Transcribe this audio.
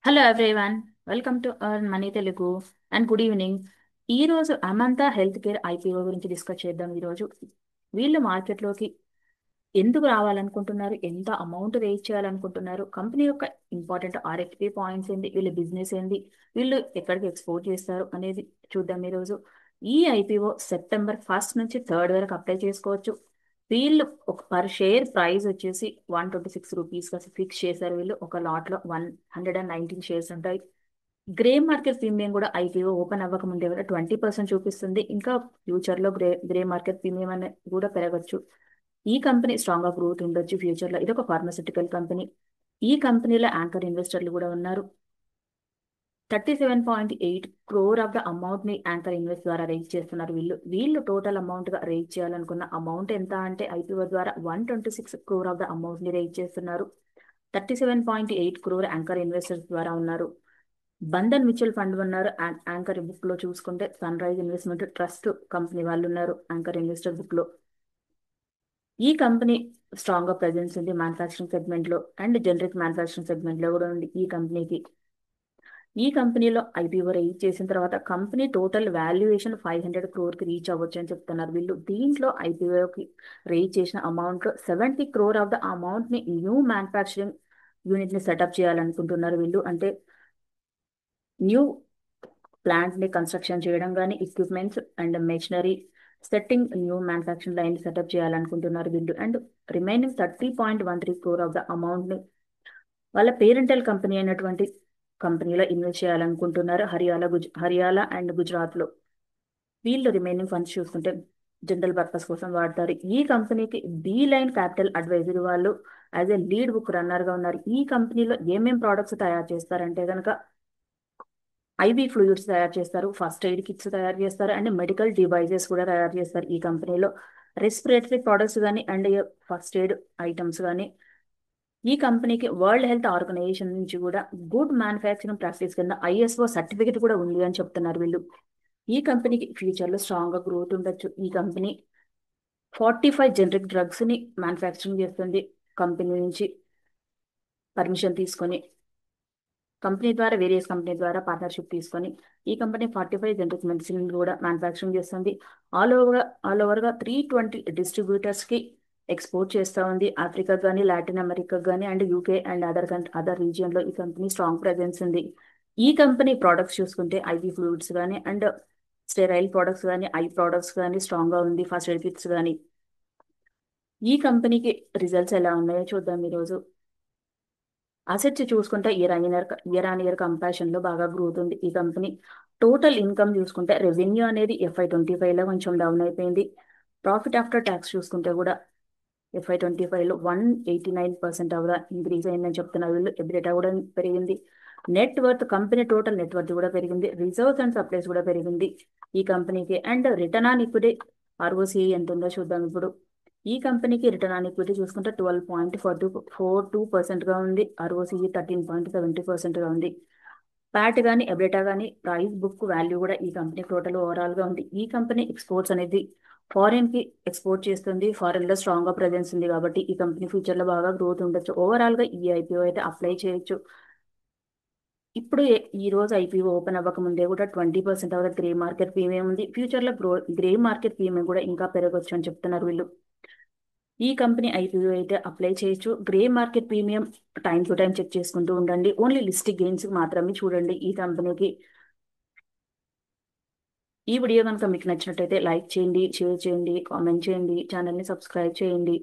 Hello everyone, welcome to earn money Telugu and good evening. ఈ రోజు అమంతా health care IPO గురించి discuss చేద్దాం. ఈరోజు వీళ్ళు మార్కెట్లోకి ఎందుకు రావాలనుకుంటున్నారు, ఎంత అమౌంట్ రేజ్ చేయాలనుకుంటున్నారు, కంపెనీ యొక్క ఇంపార్టెంట్ ఆర్ఎఫ్పి పాయింట్స్ ఏంటి, వీళ్ళ బిజినెస్ ఏంటి, వీళ్ళు ఎక్కడికి ఎక్స్పోర్ట్ చేస్తారు అనేది చూద్దాం ఈరోజు. ఈ ఐపీఓ సెప్టెంబర్ 1 నుంచి 3 వరకు అప్లై చేసుకోవచ్చు. వీళ్ళు ఒక పర్ షేర్ ప్రైస్ వచ్చేసి 126 రూపీస్ ఫిక్స్ చేశారు. వీళ్ళు ఒక లాట్లో 119 షేర్స్ ఉంటాయి. గ్రే మార్కెట్ ప్రీమియం కూడా ఐపీఓ ఓపెన్ అవ్వక ముందే కూడా 20% చూపిస్తుంది. ఇంకా ఫ్యూచర్ లో గ్రే మార్కెట్ ప్రీమియం అనేది కూడా పెరగచ్చు. ఈ కంపెనీ స్ట్రాంగ్ గా గ్రోత్ ఉండొచ్చు ఫ్యూచర్ లో. ఇది ఒక ఫార్మాసిటికల్ కంపెనీ. ఈ కంపెనీలో యాంకర్ ఇన్వెస్టర్లు కూడా ఉన్నారు. 37.8 crore ఆఫ్ ద అమౌంట్ ని యాంకర్ ఇన్వెస్ట్ ద్వారా రేజ్ చేస్తున్నారు. వీళ్ళు టోటల్ అమౌంట్ గా రేజ్ చేయాలనుకున్న అమౌంట్ ఎంత అంటే ఐపీఓ ద్వారా 126 crore ఆఫ్ ద అమౌంట్ ని రేజ్ చేస్తున్నారు. 37.8 crore యాంకర్ ఇన్వెస్టర్స్ ద్వారా ఉన్నారు. బంధన్ మ్యూచువల్ ఫండ్ ఉన్నారు. యాంకర్ బుక్ లో చూసుకుంటే sunrise investment trust company వాళ్ళు ఉన్నారు యాంకర్ ఇన్వెస్టర్ బుక్ లో. ఈ కంపెనీ స్ట్రాంగ్ గా ప్రెజెన్స్ ఉంది మ్యానుఫాక్చరింగ్ సెగ్మెంట్ లో అండ్ జనరిక్ మ్యానుఫాక్చరింగ్ సెగ్మెంట్ లో కూడా ఉంది ఈ కంపెనీకి. ఈ కంపెనీలో ఐపీఓ రేజ్ చేసిన తర్వాత కంపెనీ టోటల్ వాల్యుయేషన్ 500 crore కి రీచ్ అవ్వచ్చు అని చెప్తున్నారు వీళ్ళు. దీంట్లో ఐపీఓకి రేజ్ చేసిన amount 70 crore of the amount ని న్యూ మ్యానుఫాక్చరింగ్ యూనిట్ ని సెటప్ చేయాలనుకుంటున్నారు వీళ్ళు. అంటే న్యూ ప్లాంట్ ని కన్స్ట్రక్షన్ చేయడం కానీ, equipments and machinery setting, new manufacturing line setup చేయాలనుకుంటున్నారు వీళ్ళు. And remaining 30.13 crore of the amount ని వాళ్ళ పేరెంటల్ కంపెనీ అయినటువంటి కంపెనీలో ఇన్వెస్ట్ చేయాలనుకుంటున్నారు హర్యానా అండ్ గుజరాత్ లో. వీళ్ళు రిమైనింగ్ ఫండ్స్ చూసుకుంటే జనరల్ పర్పస్ కోసం వాడతారు. ఈ కంపెనీకి బి లైన్ క్యాపిటల్ అడ్వైజరీ వాళ్ళు as a lead book runner గా ఉన్నారు. ఈ కంపెనీలో ఏమేం ప్రోడక్ట్స్ తయారు చేస్తారంటే కనుక ఐవి ఫ్లూయిడ్స్ తయారు చేస్తారు, ఫస్ట్ ఎయిడ్ కిట్స్ తయారు చేస్తారు అండ్ మెడికల్ డివైజెస్ కూడా తయారు చేస్తారు ఈ కంపెనీలో. రెస్పిరేటరీ ప్రోడక్ట్స్ కానీ అండ్ ఫస్ట్ ఎయిడ్ ఐటమ్స్ కానీ. ఈ కంపెనీకి వరల్డ్ హెల్త్ ఆర్గనైజేషన్ నుంచి కూడా గుడ్ మ్యానుఫ్యాక్చరింగ్ ప్రాక్టీస్ కింద ఐఎస్ఓ సర్టిఫికేట్ కూడా ఉంది అని చెప్తున్నారు వీళ్ళు. ఈ కంపెనీకి ఫ్యూచర్ లో స్ట్రాంగ్ గా గ్రోత్ ఉండొచ్చు. ఈ కంపెనీ 45 జనరిక్ డ్రగ్స్ ని మ్యానుఫ్యాక్చరింగ్ చేస్తుంది కంపెనీ నుంచి పర్మిషన్ తీసుకొని. కంపెనీ ద్వారా వేరియస్ కంపెనీ ద్వారా పార్ట్నర్షిప్ తీసుకొని ఈ కంపెనీ 45 జనరిక్ మెడిసిన్ కూడా మ్యానుఫ్యాక్చరింగ్ చేస్తుంది. ఆల్ ఓవర్ గా 320 డిస్ట్రిబ్యూటర్స్ కి ఎక్స్పోర్ట్ చేస్తూ ఉంది. ఆఫ్రికా కానీ, లాటిన్ అమెరికా కానీ and UK and other region లో ఈ కంపెనీ స్ట్రాంగ్ ప్రెజెన్స్ ఉంది. ఈ కంపెనీ ప్రోడక్ట్స్ చూసుకుంటే ఐవి ఫ్లూయిడ్స్ కానీ అండ్ స్టెరైల్ ప్రోడక్ట్స్ కానీ, ఐ ప్రోడక్ట్స్ కానీ స్ట్రాంగ్ గా ఉంది, ఫస్ట్ ఎయిడ్ కిట్స్ కానీ. ఈ కంపెనీకి రిజల్ట్స్ ఎలా ఉన్నాయో చూద్దాం ఈరోజు. అసెట్స్ చూసుకుంటే ఇయర్ ఆన్ ఇయర్ కంపారిజన్ లో బాగా గ్రోత్ ఉంది ఈ కంపెనీ. టోటల్ ఇన్కమ్ చూసుకుంటే రెవెన్యూ అనేది FY 2025 లో కొంచెం డౌన్ అయిపోయింది. ప్రాఫిట్ ఆఫ్టర్ ట్యాక్స్ చూసుకుంటే కూడా FY 2025 లో 189% అవగా ఇంక్రీజ్ అయిందని చెప్తున్నారు వీళ్ళు. ఎబిలిటా కూడా పెరిగింది. కంపెనీ టోటల్ నెట్వర్త్ కూడా పెరిగింది. రిజర్వ్స్ అండ్ సప్లైస్ కూడా పెరిగింది ఈ కంపెనీకి. And return on equity ROCE ఎంత ఉందో చూద్దాం ఇప్పుడు. ఈ కంపెనీకి రిటర్న్ ఆన్ ఈక్విటీ చూసుకుంటే 12.42% గా ఉంది. ROCE 13.70% గా ఉంది. ప్యాట్ కానీ, ఎబిలిటా కానీ, ప్రైస్ బుక్ వాల్యూ కూడా ఈ కంపెనీ టోటల్ ఓవరాల్ గా ఉంది. ఈ కంపెనీ ఎక్స్పోర్ట్స్ అనేది ఫారిన్ కి ఎక్స్పోర్ట్ చేస్తుంది. ఫారిన్ లో స్ట్రాంగ్ గా ప్రెజెన్స్ ఉంది కాబట్టి ఈ కంపెనీ ఫ్యూచర్ లో బాగా గ్రోత్ ఉండొచ్చు. ఓవరాల్ గా ఈ ఐపీఓ అయితే అప్లై చేయొచ్చు. ఇప్పుడు ఈ రోజు ఐపీఓ ఓపెన్ అవ్వక ముందే కూడా 20% ఆఫ్ గ్రే మార్కెట్ ప్రీమియం ఉంది. ఫ్యూచర్ లో గ్రే మార్కెట్ ప్రీమియం కూడా ఇంకా పెరగొచ్చు అని చెప్తున్నారు వీళ్ళు. ఈ కంపెనీ ఐపీఓ అయితే అప్లై చేయొచ్చు. Grey market premium time to time check చేసుకుంటూ ఉండండి. ఓన్లీ లిస్టింగ్ గెయిన్స్ మాత్రమే చూడండి ఈ కంపెనీకి. ఈ వీడియో కనుక మీకు నచ్చినట్టయితే లైక్ చేయండి, షేర్ చేయండి, కామెంట్ చేయండి, ఛానల్ని సబ్స్క్రైబ్ చేయండి.